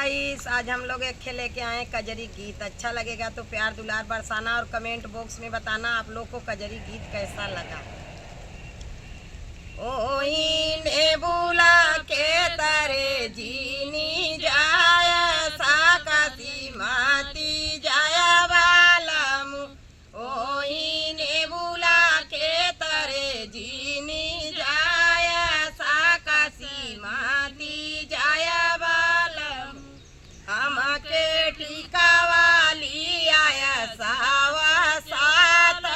Guys, आज हम लोग एक खेले के आए कजरी गीत। अच्छा लगेगा तो प्यार दुलार बरसाना और कमेंट बॉक्स में बताना आप लोग को कजरी गीत कैसा लगा। ओही ने बुला के तारे जीनी जाया साकासी माती जाया बालम। ओही ने बुला के तारे जीनी जाया साकासी माती जाया बालम। हमके टीका वाली आया सावा सात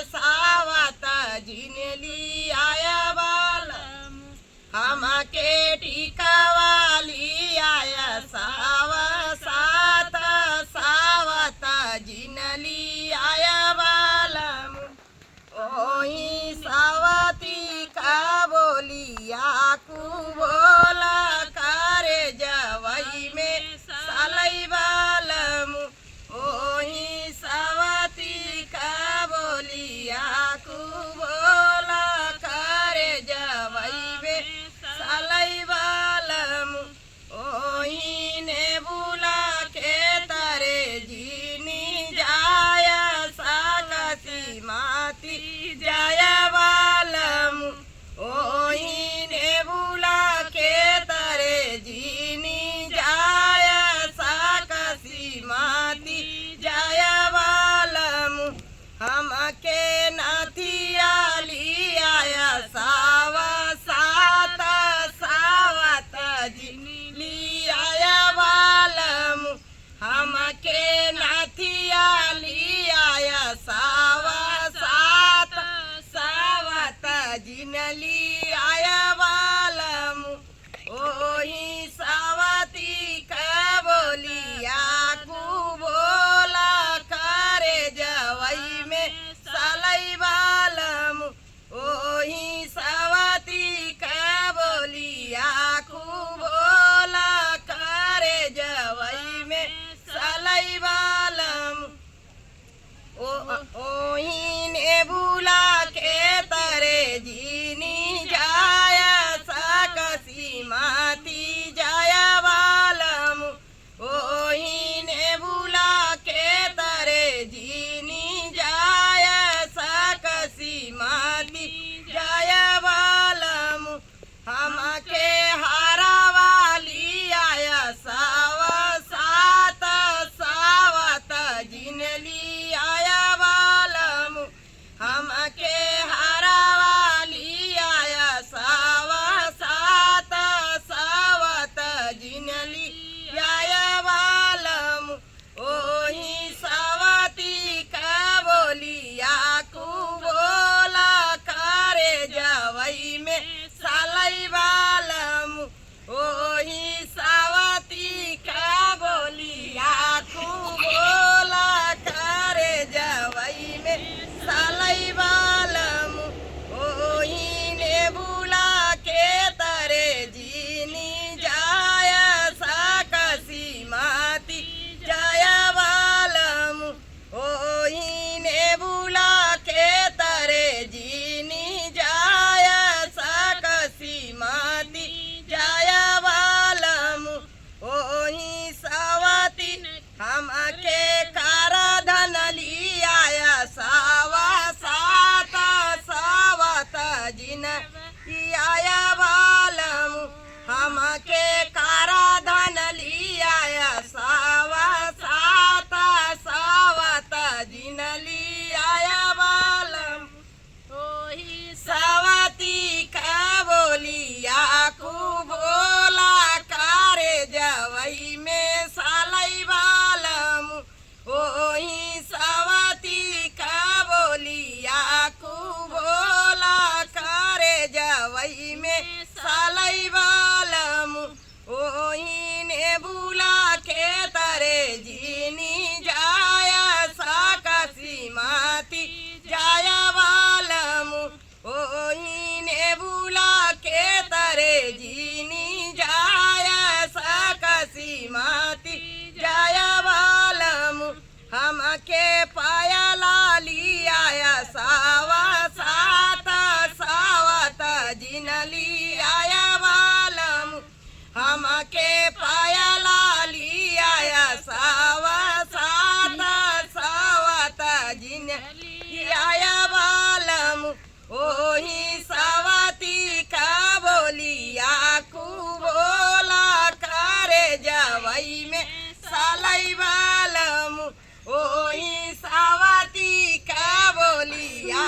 सावत जिनली आया बालम। हमके टीका वाली आया सावा सात सावत जिनली आया बालम। ओही सावती का बोलिया कु बोला करे जवई में सालई बालम। ओही सावती का बोलिया कु बोला करे जवई में सालई बालम। ओही ने बुला के तारे जीनी जाया साकसी माती जाया बालम। ओही ने बुला के तारे जीनी जाया साकसी माती जाया बालम। हमके नाथिया ली आया सावा सात सावत जिनली आया बालम। हमके नाथिया ली आया सावा सात सावत जिनली आया बालम। ओही सावती का बोलिया कु बोला करे जवई में सालई बालम। ओही सावती का बोलिया कु बोला करे जवई में सालई बालम। ओही ने बुला के तारे जीनी जाया साकसी माती जाया बालम। ओही ने बुला के तारे जीनी जाया साकसी माती जाया बालम। हमके हारा वाली आया सावा सात सावत जिनली आया बालम। हमके हारा वाली आया सावा सात सावत जिनली आया बालम। ओही सावती का बोलिया कु बोला करे जवई में सालई बालम। ओही सावती का बोलिया कु बोला करे जवई में सालई बालम। ओही ने बुला के तारे जीनी जाया साकसी माती जाया बालम। ओही ने बुला के तारे जीनी जाया साकसी माती जाया बालम। ओही सावती हमके कारा धनली आया सावा सात सावत जिन आया बालम। हमके कारा धनली आया सावा सात सावत जिनली आया बालम। ओही सावती का बोलिया कु बोला करे जवई में सालई बालम। ओही सावती का बोलिया कु बोला करे जवई में सालई बालम। ओही ने बुला के तारे जीनी जाया साकसी माती जाया बालम। ओही ने बुला के तारे जीनी जाया साकसी माती जाया बालम। हमके पाया लाली आया सावा सात सावत जिनली आया बालम। हमके पाया लाली ओही सावती का बोलिया कु बोला करे जवई में सालई बालम ओही सावती का बोलिया